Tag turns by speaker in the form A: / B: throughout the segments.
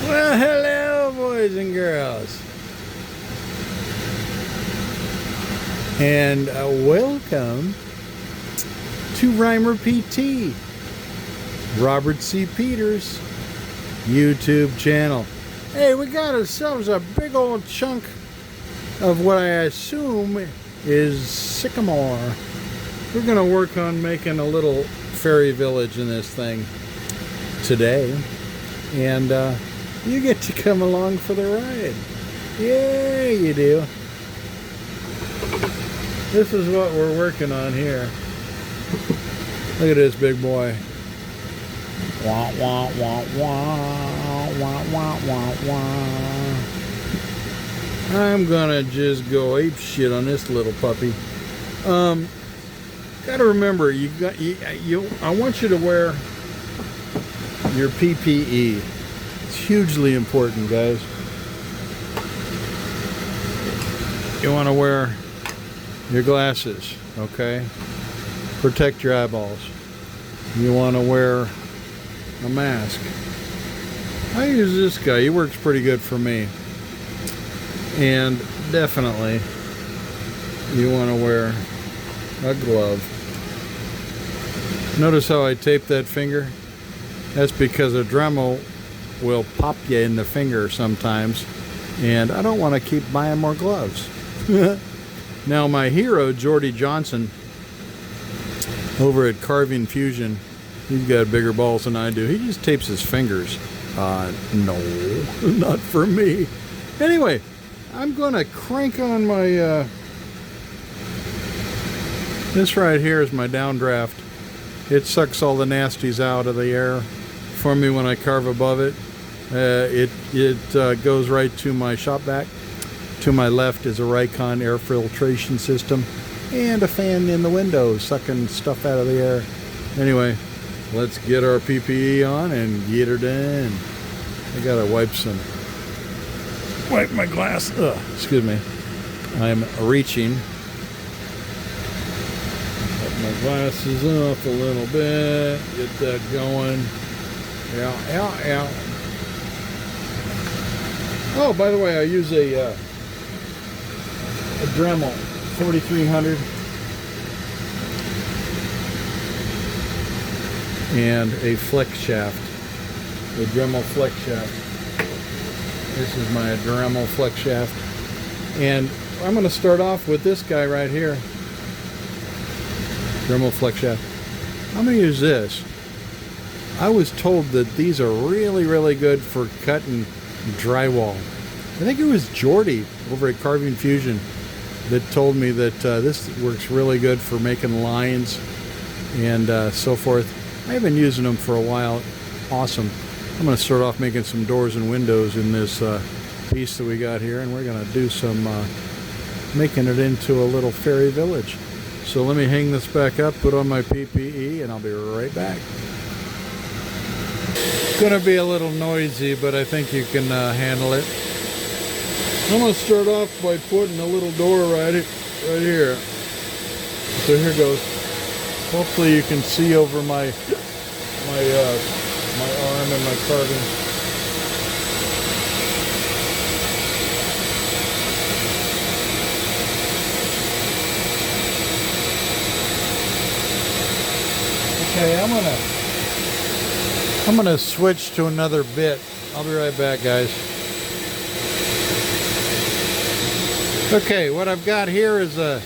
A: Well, hello, boys and girls, and welcome to Rhymer PT, Robert C. Peters YouTube channel. Hey, we got ourselves a big old chunk of what I assume is sycamore. We're gonna work on making a little fairy village in this thing today, and you get to come along for the ride. Yeah, you do. This is what we're working on here. Look at this big boy. Wah, wah, wah, wah, wah, wah, wah, wah. I'm gonna just go ape shit on this little puppy. Gotta remember, I want you to wear your PPE. It's hugely important, guys. You want to wear your glasses, okay? Protect your eyeballs. You want to wear a mask. I use this guy. He works pretty good for me. And definitely, you want to wear a glove. Notice how I tape that finger? That's because a Dremel will pop you in the finger sometimes, and I don't want to keep buying more gloves. Now my hero, Jordy Johnson, over at Carving Fusion, he's got bigger balls than I do. He just tapes his fingers. No, not for me. Anyway, I'm going to crank on my, this right here is my downdraft. It sucks all the nasties out of the air for me when I carve above it. It goes right to my shop vac. To my left is a Raycon air filtration system and a fan in the window sucking stuff out of the air. Anyway, let's get our PPE on and get her done. I gotta wipe my glass. Excuse me. I'm reaching. Put my glasses up a little bit. Get that going. Ow. Oh, by the way, I use a Dremel 4300 and a flex shaft, a Dremel flex shaft. This is my Dremel flex shaft, and I'm going to start off with this guy right here, Dremel flex shaft. I'm going to use this. I was told that these are really good for cutting drywall. I think it was Jordy over at Carving Fusion that told me that this works really good for making lines and so forth. I've been using them for a while. Awesome. I'm going to start off making some doors and windows in this piece that we got here, and we're going to do some making it into a little fairy village. So let me hang this back up, put on my PPE, and I'll be right back. It's going to be a little noisy, but I think you can handle it. I'm going to start off by putting a little door right here. So here goes. Hopefully you can see over my arm and my carving. Okay, I'm gonna switch to another bit. I'll be right back, guys. Okay, what I've got here is a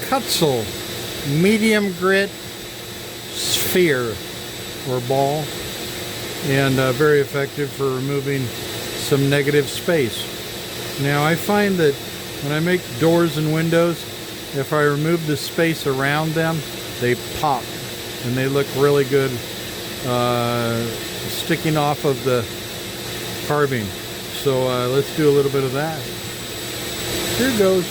A: Kutzel medium grit sphere or ball, and very effective for removing some negative space. Now I find that when I make doors and windows, if I remove the space around them, they pop and they look really good sticking off of the carving. So let's do a little bit of that. Here goes.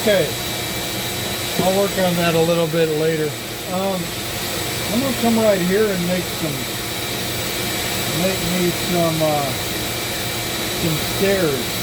A: Okay, I'll work on that a little bit later. I'm gonna come right here and make me some stairs.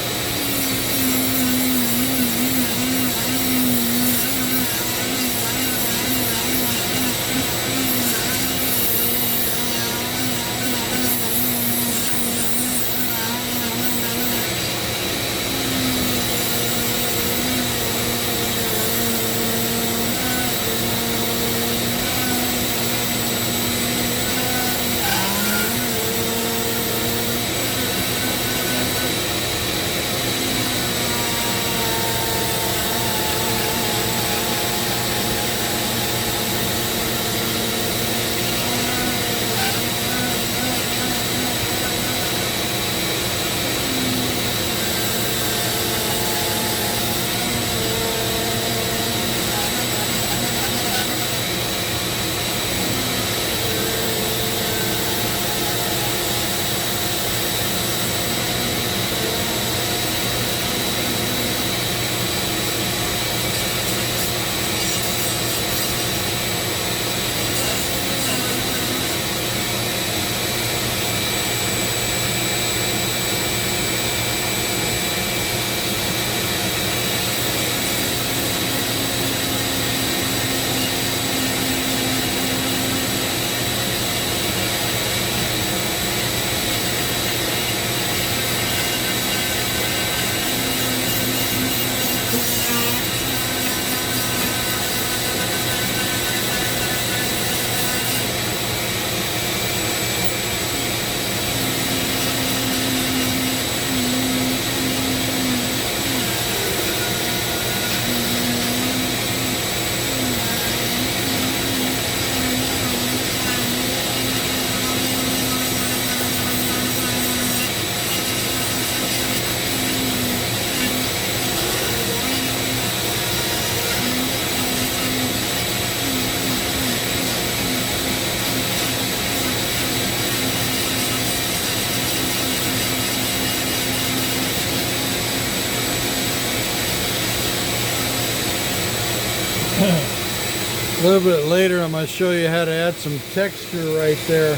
A: A little bit later, I'm going to show you how to add some texture right there,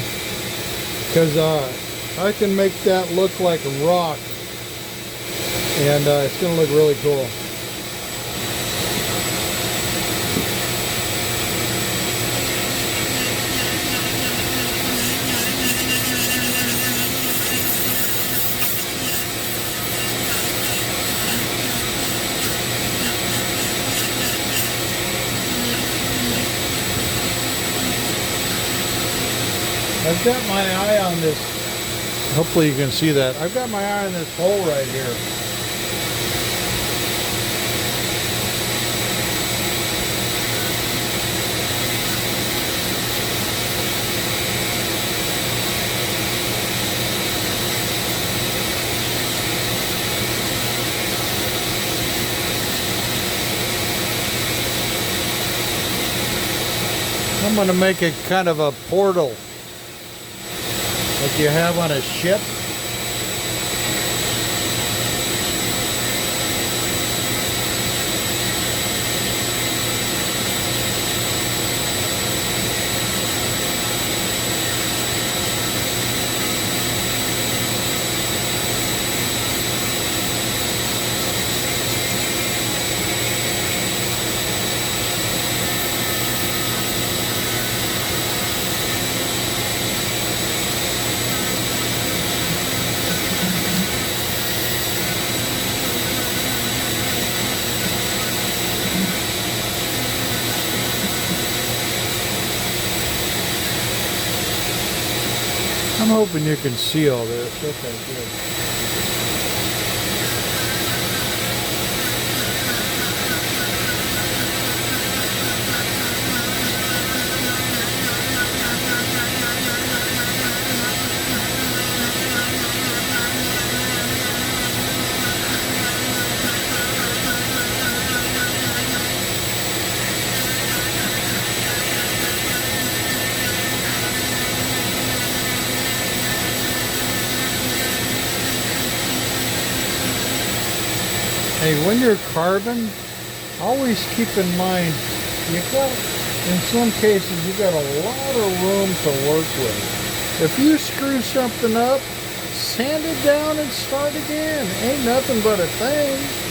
A: because I can make that look like a rock, and it's going to look really cool. I've got my eye on this. Hopefully you can see that. I've got my eye on this hole right here. I'm going to make it kind of a portal, like you have on a ship. I'm hoping you can see all this. Okay, good. Hey, when you're carving, always keep in mind, you got, in some cases, you got a lot of room to work with. If you screw something up, sand it down and start again. Ain't nothing but a thing.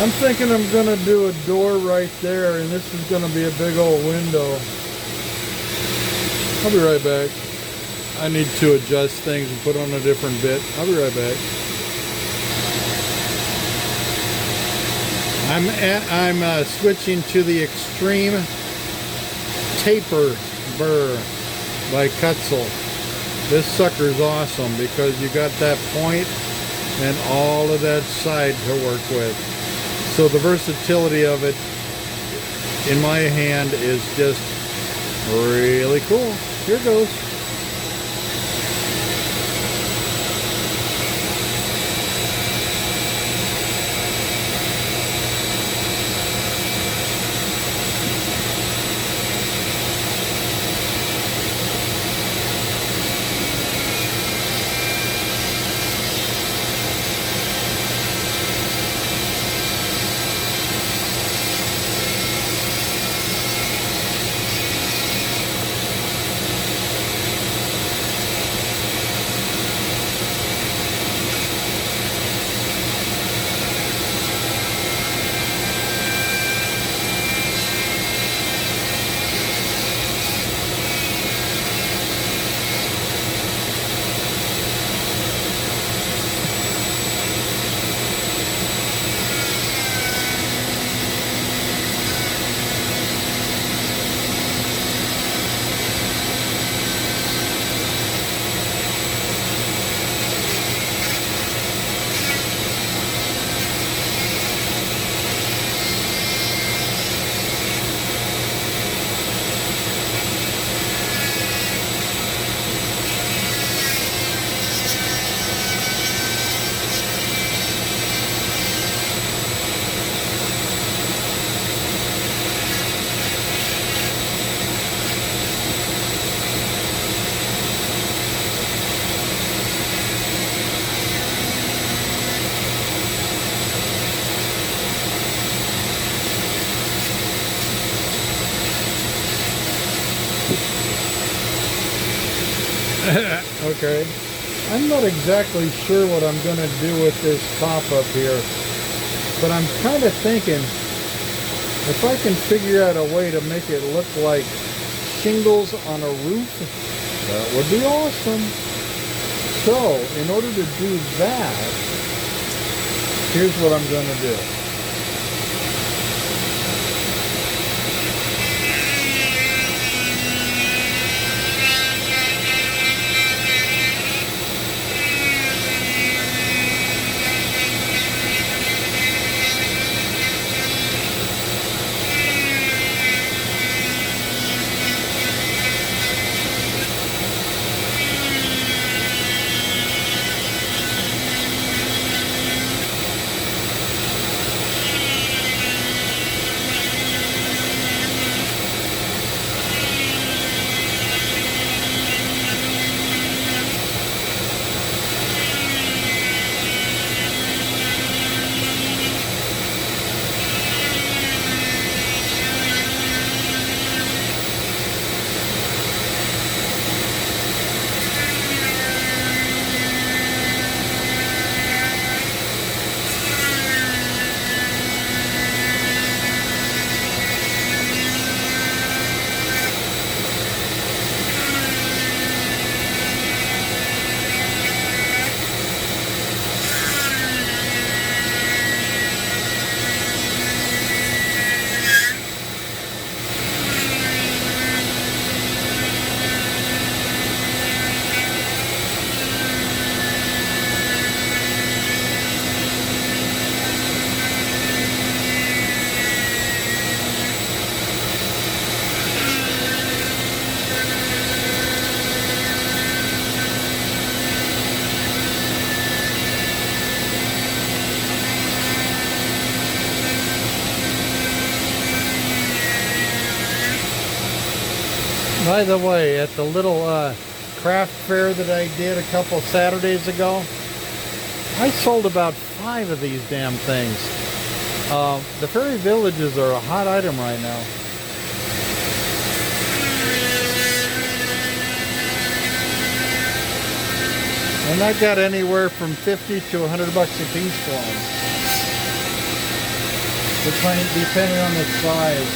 A: I'm thinking I'm gonna do a door right there, and this is gonna be a big old window. I'll be right back. I need to adjust things and put on a different bit. I'll be right back. I'm switching to the Extreme Taper Burr by Kutzel. This sucker's awesome because you got that point and all of that side to work with. So the versatility of it in my hand is just really cool. Here goes. Okay. I'm not exactly sure what I'm going to do with this top up here, but I'm kind of thinking if I can figure out a way to make it look like shingles on a roof, that would be awesome. So, in order to do that, here's what I'm going to do. By the way, at the little craft fair that I did a couple Saturdays ago, I sold about 5 of these damn things. The fairy villages are a hot item right now. And I got anywhere from 50 to 100 bucks a piece for them. Depending on the size.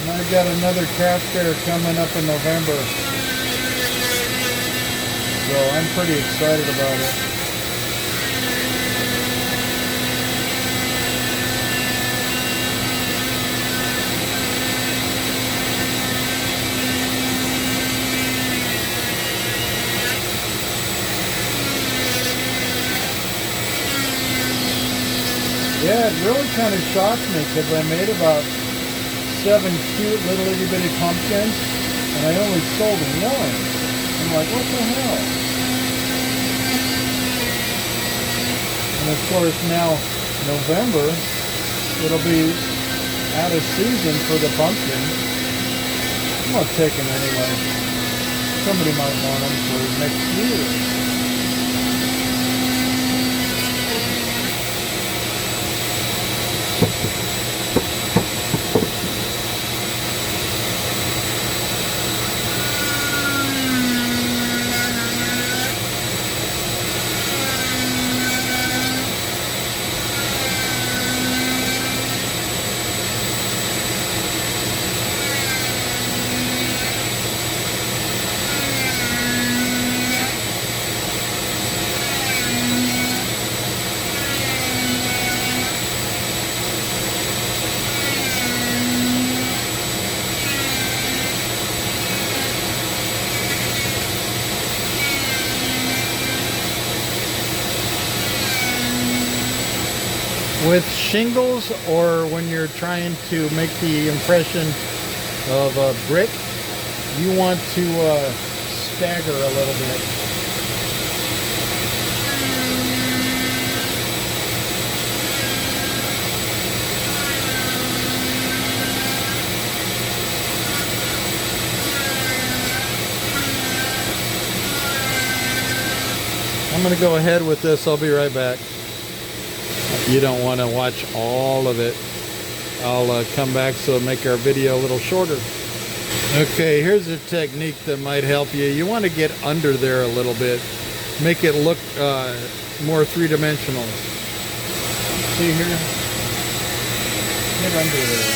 A: And I've got another craft fair coming up in November. So I'm pretty excited about it. Yeah, it really kind of shocked me because I made about 7 cute little itty bitty pumpkins and I only sold 1. I'm like, what the hell? And of course now, November, it'll be out of season for the pumpkins. I'm not taking them anyway. Somebody might want them for next year. With shingles, or when you're trying to make the impression of a brick, you want to stagger a little bit. I'm going to go ahead with this. I'll be right back. You don't want to watch all of it. I'll come back so it'll make our video a little shorter. Okay, here's a technique that might help you. You want to get under there a little bit. Make it look more three-dimensional. See here? Get under there.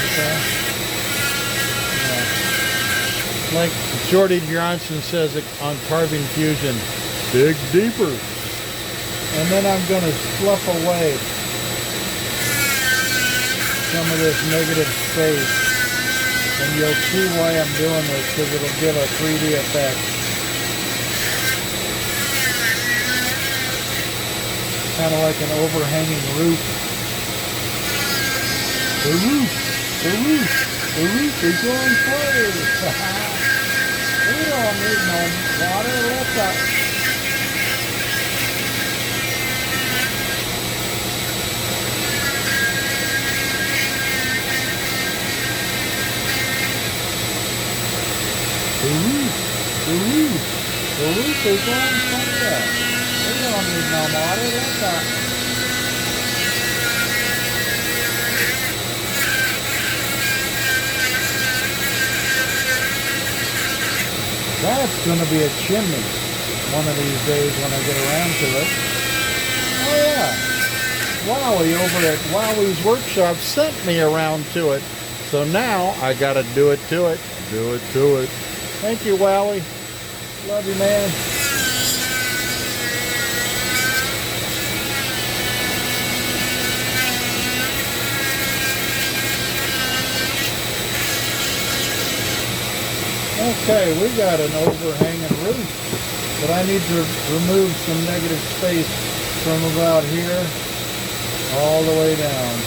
A: Okay. Yeah. Like Jordy Johnson says it on Carving Fusion, dig deeper. And then I'm going to slough away some of this negative space. And you'll see why I'm doing this, because it'll give a 3D effect. Kind of like an overhanging roof. The roof is on fire. We don't need no water. Let's up. The roof is on fire. We don't need no water. Let's up. That's going to be a chimney one of these days when I get around to it. Oh yeah, Wowie over at Wowie's Workshop sent me around to it. So now I got to do it to it. Do it to it. Thank you, Wowie. Love you, man. Okay, we got an overhanging roof, but I need to remove some negative space from about here all the way down.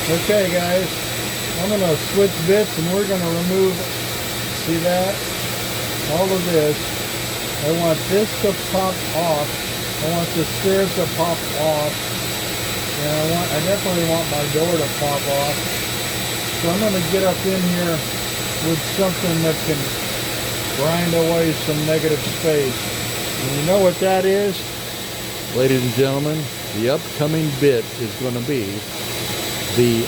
A: Okay guys, I'm going to switch bits and we're going to remove, see that? All of this. I want this to pop off. I want the stairs to pop off. And I definitely want my door to pop off. So I'm going to get up in here with something that can grind away some negative space. And you know what that is? Ladies and gentlemen, the upcoming bit is going to be the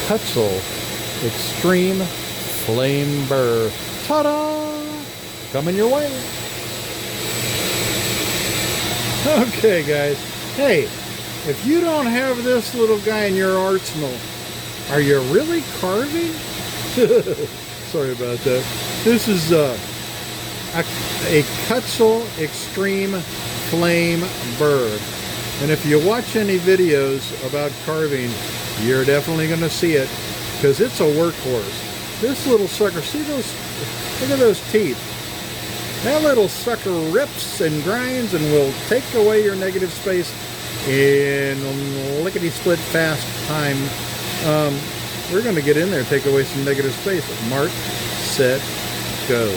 A: Cutzel Extreme Flame Burr. Ta-da! Coming your way. Okay, guys. Hey, if you don't have this little guy in your arsenal, are you really carving? Sorry about that. This is a Cutzel Extreme Flame Burr. And if you watch any videos about carving, you're definitely going to see it because it's a workhorse. This little sucker, see those, look at those teeth. That little sucker rips and grinds and will take away your negative space in lickety-split fast time. We're going to get in there and take away some negative space. Mark, set, go.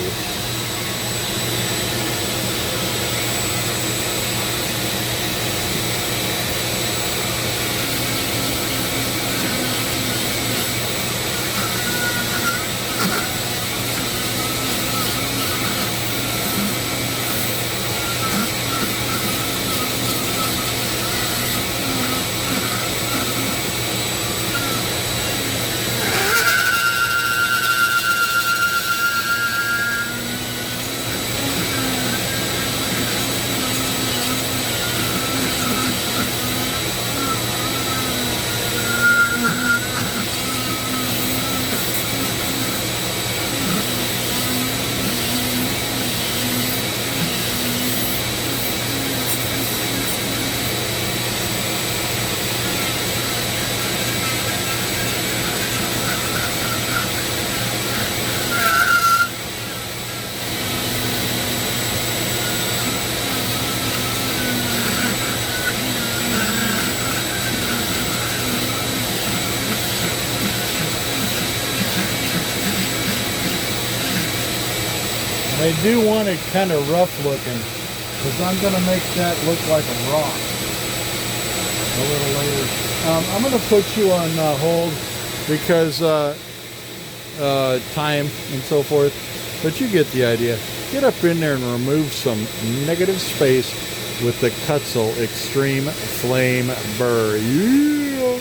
A: I do want it kind of rough looking because I'm going to make that look like a rock a little later. I'm going to put you on hold because time and so forth, but you get the idea. Get up in there and remove some negative space with the Cutzel Extreme Flame Burr. Yeah.